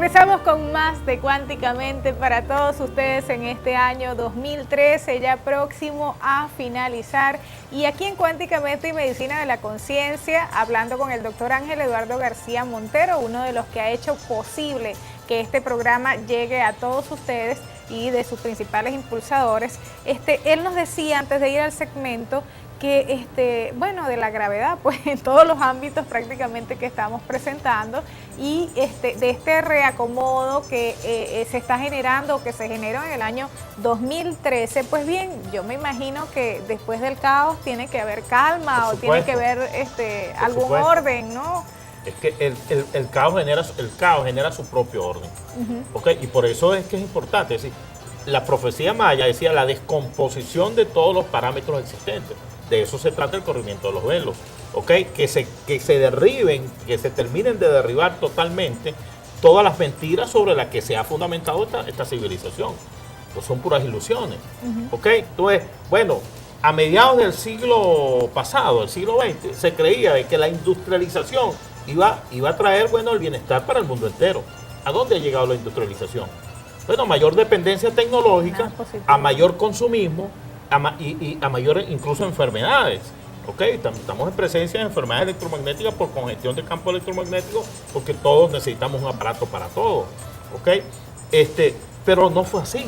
Regresamos con más de Cuánticamente para todos ustedes en este año 2013, ya próximo a finalizar. Y aquí en Cuánticamente y Medicina de la Conciencia, hablando con el doctor Ángel Eduardo García Montero, uno de los que ha hecho posible que este programa llegue a todos ustedes y de sus principales impulsadores. Él nos decía antes de ir al segmento que, bueno, de la gravedad, pues en todos los ámbitos prácticamente que estamos presentando y de este reacomodo que se está generando o que se generó en el año 2013, pues bien, yo me imagino que después del caos tiene que haber calma o tiene que haber algún orden, ¿no? Es que el caos genera su propio orden, ¿okay? Y por eso es que es importante, es decir, la profecía maya decía la descomposición de todos los parámetros existentes. De eso se trata el corrimiento de los velos, ¿ok? Que se derriben, que se terminen de derribar totalmente todas las mentiras sobre las que se ha fundamentado esta civilización. Pues son puras ilusiones, ¿ok? Entonces, bueno, a mediados del siglo pasado, el siglo XX, se creía de que la industrialización iba a traer, bueno, el bienestar para el mundo entero. ¿A dónde ha llegado la industrialización? Bueno, mayor dependencia tecnológica, a mayor consumismo, y a mayor incluso enfermedades, ¿ok? Estamos en presencia de enfermedades electromagnéticas por congestión de campo electromagnético, porque todos necesitamos un aparato para todo, ¿ok? Pero no fue así.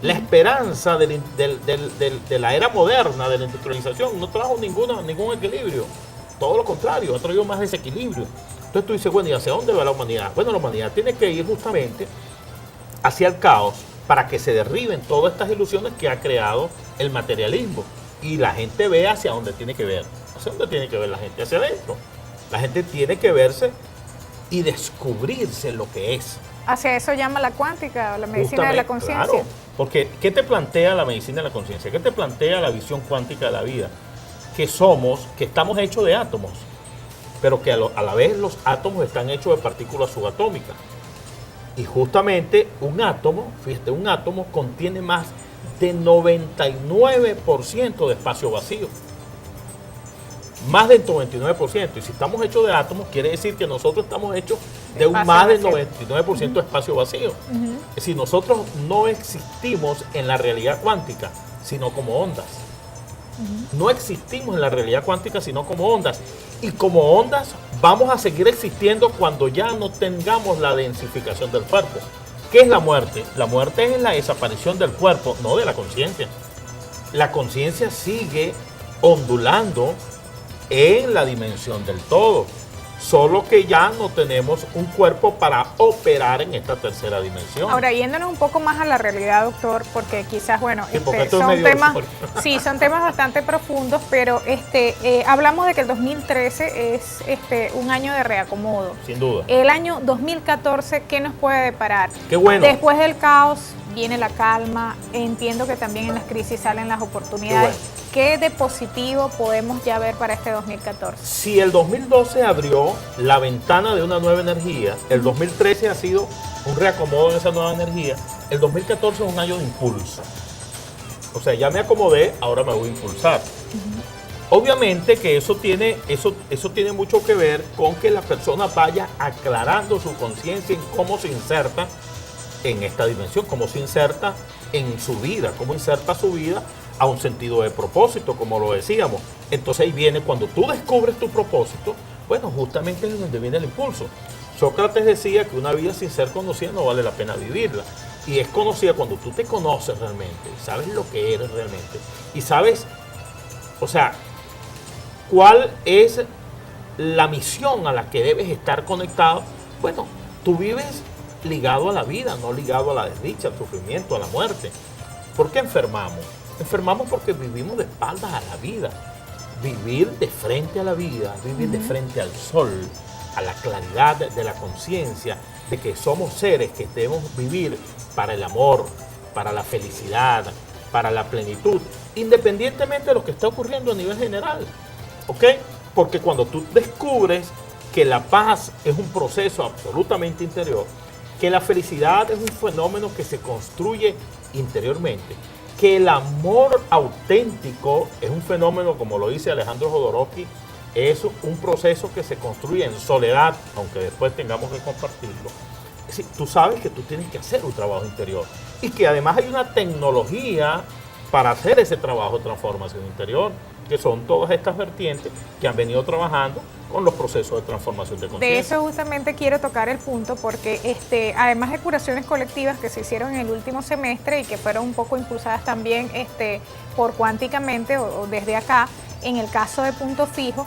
La esperanza de la era moderna, de la industrialización, no trajo ningún equilibrio. Todo lo contrario, ha traído más desequilibrio. Entonces tú dices, bueno, ¿y hacia dónde va la humanidad? Bueno, la humanidad tiene que ir justamente hacia el caos, para que se derriben todas estas ilusiones que ha creado el materialismo y la gente ve hacia dónde tiene que ver. ¿Hacia dónde tiene que ver la gente? Hacia adentro. La gente tiene que verse y descubrirse lo que es. Hacia eso llama la cuántica, la medicina de la conciencia. Claro, porque ¿qué te plantea la medicina de la conciencia? ¿Qué te plantea la visión cuántica de la vida? Que estamos hechos de átomos, pero que a la vez los átomos están hechos de partículas subatómicas. Y justamente un átomo contiene más de 99% de espacio vacío. Más del 99%. Y si estamos hechos de átomos, quiere decir que nosotros estamos hechos de un más del 99% de espacio vacío. Es decir, nosotros no existimos en la realidad cuántica, sino como ondas. No existimos en la realidad cuántica, sino como ondas. Y como ondas vamos a seguir existiendo cuando ya no tengamos la densificación del cuerpo. ¿Qué es la muerte? La muerte es la desaparición del cuerpo, no de la conciencia. La conciencia sigue ondulando en la dimensión del todo, solo que ya no tenemos un cuerpo para operar en esta tercera dimensión. Ahora, yéndonos un poco más a la realidad, doctor, porque quizás, bueno, son temas bastante profundos, pero hablamos de que el 2013 es un año de reacomodo. Sin duda. El año 2014, ¿qué nos puede deparar? Qué bueno. Después del caos viene la calma, entiendo que también en las crisis salen las oportunidades. ¿Qué de positivo podemos ya ver para este 2014? Si el 2012 abrió la ventana de una nueva energía, el 2013 ha sido un reacomodo en esa nueva energía, el 2014 es un año de impulso. O sea, ya me acomodé, ahora me voy a impulsar. Obviamente que eso tiene mucho que ver con que la persona vaya aclarando su conciencia en cómo se inserta en esta dimensión, cómo se inserta en su vida, cómo inserta su vida a un sentido de propósito, como lo decíamos. Entonces ahí viene, cuando tú descubres tu propósito, bueno, justamente es donde viene el impulso. Sócrates decía que una vida sin ser conocida no vale la pena vivirla. Y es conocida cuando tú te conoces realmente, sabes lo que eres realmente. Y sabes, o sea, cuál es la misión a la que debes estar conectado. Bueno, tú vives ligado a la vida, no ligado a la desdicha, al sufrimiento, a la muerte. ¿Por qué enfermamos? Enfermamos porque vivimos de espaldas a la vida. Vivir de frente a la vida, vivir de frente al sol, a la claridad de la conciencia, de que somos seres que debemos vivir para el amor, para la felicidad, para la plenitud, independientemente de lo que está ocurriendo a nivel general. ¿Ok? Porque cuando tú descubres que la paz es un proceso absolutamente interior, que la felicidad es un fenómeno que se construye interiormente, que el amor auténtico es un fenómeno, como lo dice Alejandro Jodorowsky, es un proceso que se construye en soledad, aunque después tengamos que compartirlo. sí, tú sabes que tú tienes que hacer un trabajo interior y que además hay una tecnología para hacer ese trabajo de transformación interior, que son todas estas vertientes que han venido trabajando con los procesos de transformación de conciencia. De eso justamente quiero tocar el punto porque además de curaciones colectivas que se hicieron en el último semestre y que fueron un poco impulsadas también por Cuánticamente o desde acá, en el caso de Punto Fijo,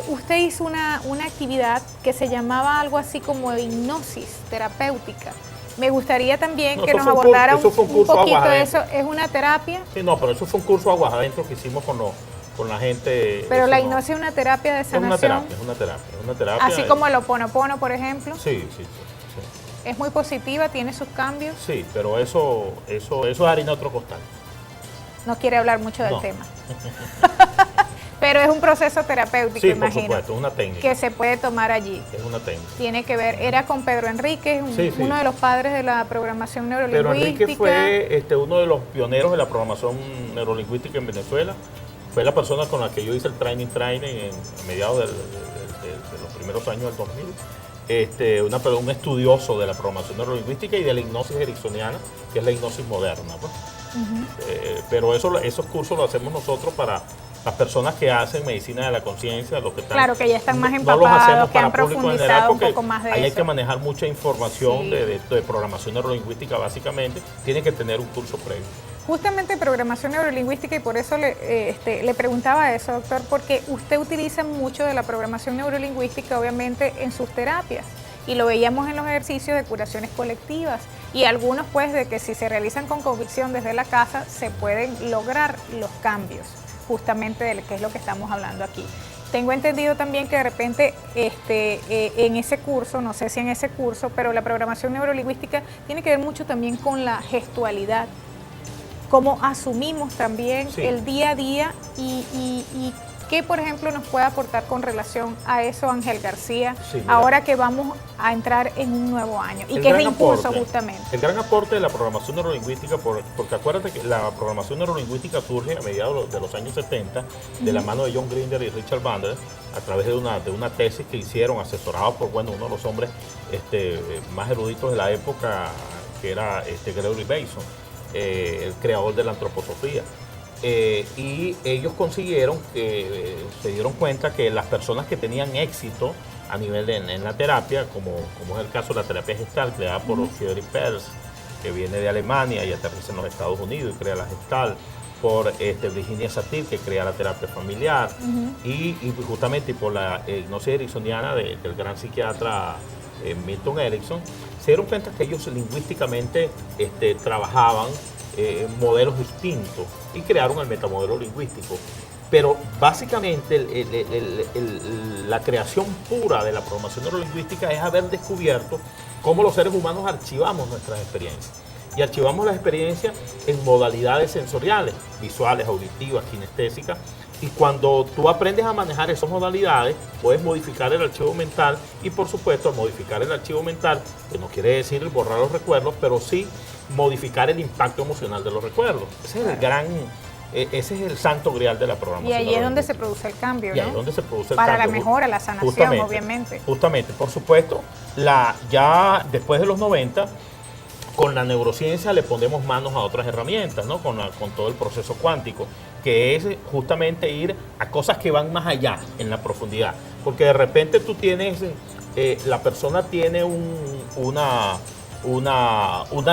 usted hizo una actividad que se llamaba algo así como hipnosis terapéutica. Me gustaría también que nos abordara un poquito de eso. ¿Es una terapia? Sí, no, pero eso fue un curso aguas adentro que hicimos con la gente. Pero la hipnosis es una terapia de sanación. Es una terapia. Así como el Ho'oponopono, por ejemplo. Sí. Es muy positiva, tiene sus cambios. Sí, pero eso es harina de otro costal. No quiere hablar mucho del tema. Pero es un proceso terapéutico, sí, imagino. por supuesto, es una técnica. Que se puede tomar allí. Es una técnica. Tiene que ver, era con Pedro Enríquez, uno de los padres de la programación neurolingüística. Pedro Enríquez fue uno de los pioneros de la programación neurolingüística en Venezuela. Fue la persona con la que yo hice el training a mediados de los primeros años del 2000. Un estudioso de la programación neurolingüística y de la hipnosis ericksoniana, que es la hipnosis moderna. Pues. Pero esos cursos los hacemos nosotros para las personas que hacen medicina de la conciencia, los que están, claro, que ya están más empapados, no los hacemos que han para público general, un poco más de ahí eso. hay que manejar mucha información Sí. de programación neurolingüística básicamente, tiene que tener un curso previo. Justamente programación neurolingüística, y por eso le preguntaba eso, doctor, porque usted utiliza mucho de la programación neurolingüística, obviamente, en sus terapias, y lo veíamos en los ejercicios de curaciones colectivas, y algunos, pues, de que si se realizan con convicción desde la casa, se pueden lograr los cambios, justamente de qué es lo que estamos hablando aquí. Tengo entendido también que de repente en ese curso, no sé si en ese curso, pero la programación neurolingüística tiene que ver mucho también con la gestualidad, cómo asumimos también el día a día y qué, por ejemplo, nos puede aportar con relación a eso Ángel García, ahora que vamos a entrar en un nuevo año y que es de impulso justamente. El gran aporte de la programación neurolingüística, porque acuérdate que la programación neurolingüística surge a mediados de los años 70 de la mano de John Grinder y Richard Bandler a través de una tesis que hicieron asesorados por uno de los hombres más eruditos de la época, que era Gregory Bateson, el creador de la antroposofía. Y ellos consiguieron se dieron cuenta que las personas que tenían éxito a nivel en la terapia, como es el caso de la terapia Gestalt, creada por Friedrich Perls, que viene de Alemania y aterriza en los Estados Unidos y crea la Gestalt, por Virginia Satir, que crea la terapia familiar, y justamente por la hipnosis ericksoniana del gran psiquiatra Milton Erickson, se dieron cuenta que ellos lingüísticamente trabajaban modelos distintos y crearon el metamodelo lingüístico. Pero básicamente la creación pura de la programación neurolingüística es haber descubierto cómo los seres humanos archivamos nuestras experiencias. Y archivamos las experiencias en modalidades sensoriales, visuales, auditivas, kinestésicas. Y cuando tú aprendes a manejar esas modalidades, puedes modificar el archivo mental y, por supuesto, al modificar el archivo mental, que no quiere decir borrar los recuerdos, pero sí modificar el impacto emocional de los recuerdos. Ese es el santo grial de la programación. Y allí es donde se produce el cambio, ¿no? Y ahí es donde se produce el cambio. Para la mejora, la sanación, obviamente. Justamente, por supuesto, ya después de los 90, con la neurociencia le ponemos manos a otras herramientas, ¿no? Con todo el proceso cuántico, que es justamente ir a cosas que van más allá en la profundidad. Porque de repente tú tienes, la persona tiene una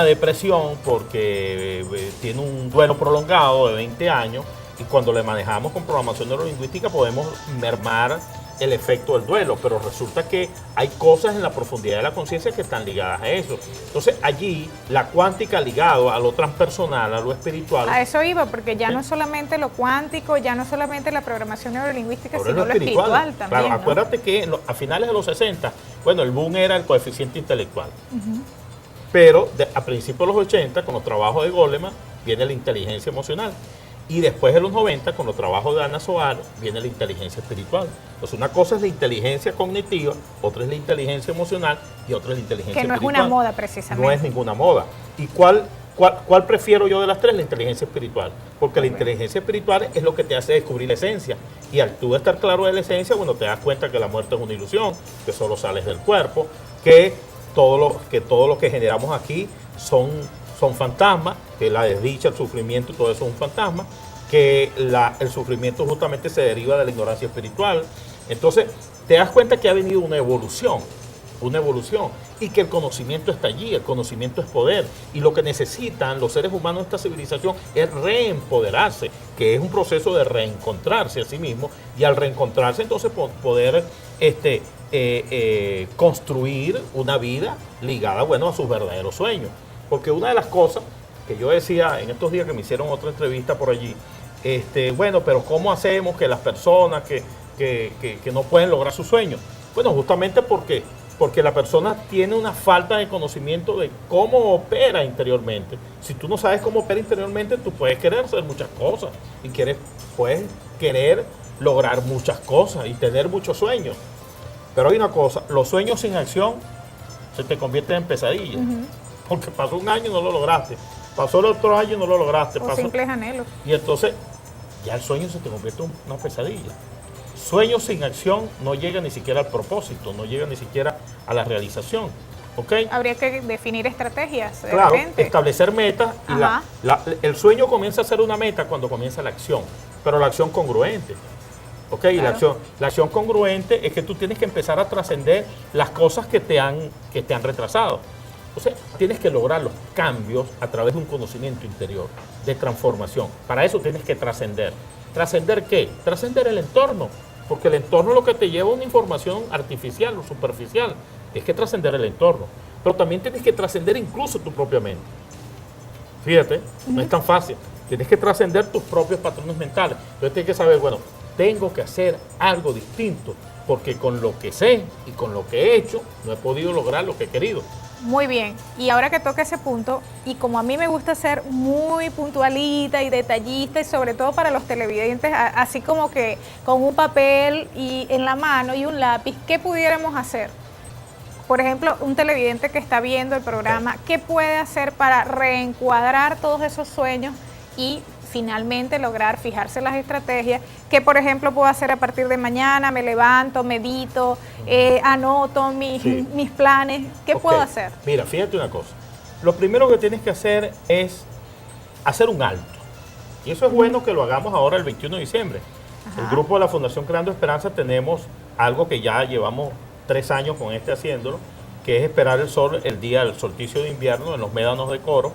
depresión porque tiene un duelo prolongado de 20 años y cuando le manejamos con programación neurolingüística podemos mermar el efecto del duelo, pero resulta que hay cosas en la profundidad de la conciencia que están ligadas a eso. Entonces allí la cuántica ligado a lo transpersonal, a lo espiritual. A eso iba, porque ya no es solamente lo cuántico, ya no es solamente la programación neurolingüística, ahora sino lo espiritual también. Claro, ¿no? Acuérdate que a finales de los 60, el boom era el coeficiente intelectual. Pero a principios de los 80, con los trabajos de Goleman, viene la inteligencia emocional. Y después de los 90, con los trabajos de Ana Soar, viene la inteligencia espiritual. Entonces, una cosa es la inteligencia cognitiva, otra es la inteligencia emocional y otra es la inteligencia espiritual. Que no es una moda, precisamente. No es ninguna moda. ¿Y cuál ¿Cuál prefiero yo de las tres? La inteligencia espiritual. Porque la inteligencia espiritual es lo que te hace descubrir la esencia. Y al tú estar claro de la esencia, bueno, te das cuenta que la muerte es una ilusión, que solo sales del cuerpo, que todo lo que generamos aquí son fantasmas, que la desdicha, el sufrimiento, todo eso es un fantasma, que el sufrimiento justamente se deriva de la ignorancia espiritual. Entonces, te das cuenta que ha venido una evolución, y que el conocimiento está allí, el conocimiento es poder, y lo que necesitan los seres humanos de esta civilización es reempoderarse, que es un proceso de reencontrarse a sí mismo, y al reencontrarse entonces poder construir una vida ligada, bueno, a sus verdaderos sueños. Porque una de las cosas que yo decía en estos días que me hicieron otra entrevista por allí, bueno, pero ¿cómo hacemos que las personas que no pueden lograr sus sueños? Bueno, justamente porque la persona tiene una falta de conocimiento de cómo opera interiormente. Si tú no sabes cómo opera interiormente, tú puedes querer hacer muchas cosas y puedes querer lograr muchas cosas y tener muchos sueños. Pero hay una cosa, los sueños sin acción se te convierten en pesadillas. Porque pasó un año y no lo lograste. Pasó el otro año y no lo lograste. O simples anhelos. Y entonces ya el sueño se te convierte en una pesadilla. Sueños sin acción no llega ni siquiera al propósito, no llega ni siquiera a la realización. ¿Ok? Habría que definir estrategias. Claro, establecer metas. Y el sueño comienza a ser una meta cuando comienza la acción, pero la acción congruente. ¿Ok? Claro. Y la acción congruente es que tú tienes que empezar a trascender las cosas que te han retrasado. O sea, tienes que lograr los cambios a través de un conocimiento interior, de transformación. Para eso tienes que trascender. ¿Trascender qué? Trascender el entorno. Porque el entorno es lo que te lleva a una información artificial o superficial. Es que trascender el entorno. Pero también tienes que trascender incluso tu propia mente. Fíjate, no es tan fácil. Tienes que trascender tus propios patrones mentales. Entonces tienes que saber, bueno, tengo que hacer algo distinto. Porque con lo que sé y con lo que he hecho, no he podido lograr lo que he querido. Muy bien, y ahora que toca ese punto, y como a mí me gusta ser muy puntualita y detallista, y sobre todo para los televidentes, así como que con un papel en la mano y un lápiz, ¿qué pudiéramos hacer? Por ejemplo, un televidente que está viendo el programa, ¿qué puede hacer para reencuadrar todos esos sueños y finalmente lograr fijarse las estrategias? ¿Qué, por ejemplo, puedo hacer a partir de mañana? Me levanto, medito, anoto mis planes. ¿Qué puedo hacer? Mira, fíjate una cosa. Lo primero que tienes que hacer es hacer un alto. Y eso es bueno que lo hagamos ahora el 21 de diciembre. El grupo de la Fundación Creando Esperanza tenemos algo que ya llevamos 3 años con haciéndolo, que es esperar el sol el día del solsticio de invierno en los médanos de Coro.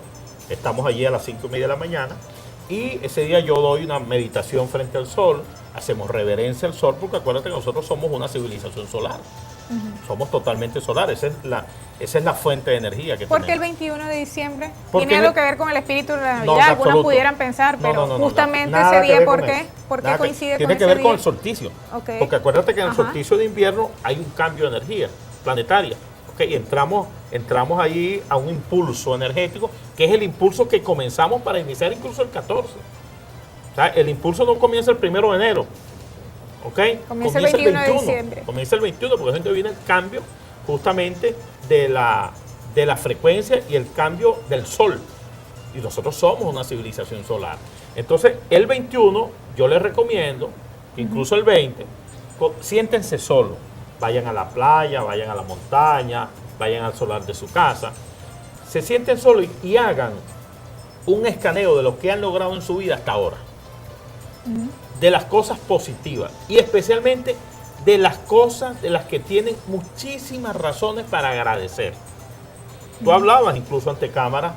Estamos allí a las 5:30 de la mañana. Y ese día yo doy una meditación frente al sol, hacemos reverencia al sol, porque acuérdate que nosotros somos una civilización solar. Somos totalmente solares, esa es la fuente de energía que tenemos. ¿Por qué el 21 de diciembre? ¿Tiene algo que ver con el espíritu de la Navidad? No, algunos pudieran pensar, pero justamente ese día, ¿por qué? ¿Por qué coincide con ese día? Tiene que ver con el solsticio. Porque acuérdate que en el solsticio de invierno hay un cambio de energía planetaria. Y entramos ahí a un impulso energético, que es el impulso que comenzamos para iniciar incluso el 14. O sea, el impulso no comienza el 1 de enero. Comienza el 21 de diciembre. Comienza el 21, porque es donde viene el cambio justamente de la frecuencia y el cambio del sol. Y nosotros somos una civilización solar. Entonces, el 21, yo les recomiendo, incluso el 20, siéntense solos. Vayan a la playa, vayan a la montaña, vayan al solar de su casa. Se sienten solos y hagan un escaneo de lo que han logrado en su vida hasta ahora. De las cosas positivas y especialmente de las cosas de las que tienen muchísimas razones para agradecer. Tú hablabas incluso ante cámara,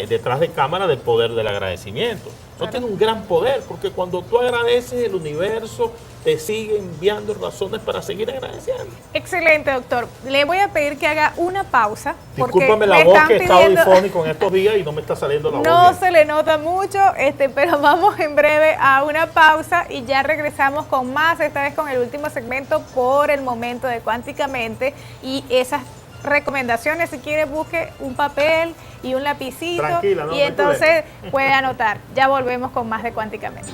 detrás de cámara, del poder del agradecimiento. Eso tiene un gran poder, porque cuando tú agradeces, el universo te sigue enviando razones para seguir agradeciendo. Excelente, doctor. Le voy a pedir que haga una pausa. Discúlpame la voz, que está audifónico en estos días y no me está saliendo la voz. No se le nota mucho, pero vamos en breve a una pausa y ya regresamos con más, esta vez con el último segmento por el momento de Cuánticamente y esas recomendaciones. Si quiere, busque un papel y un lapicito. Tranquila, y entonces puede anotar. Ya volvemos con más de Cuánticamente.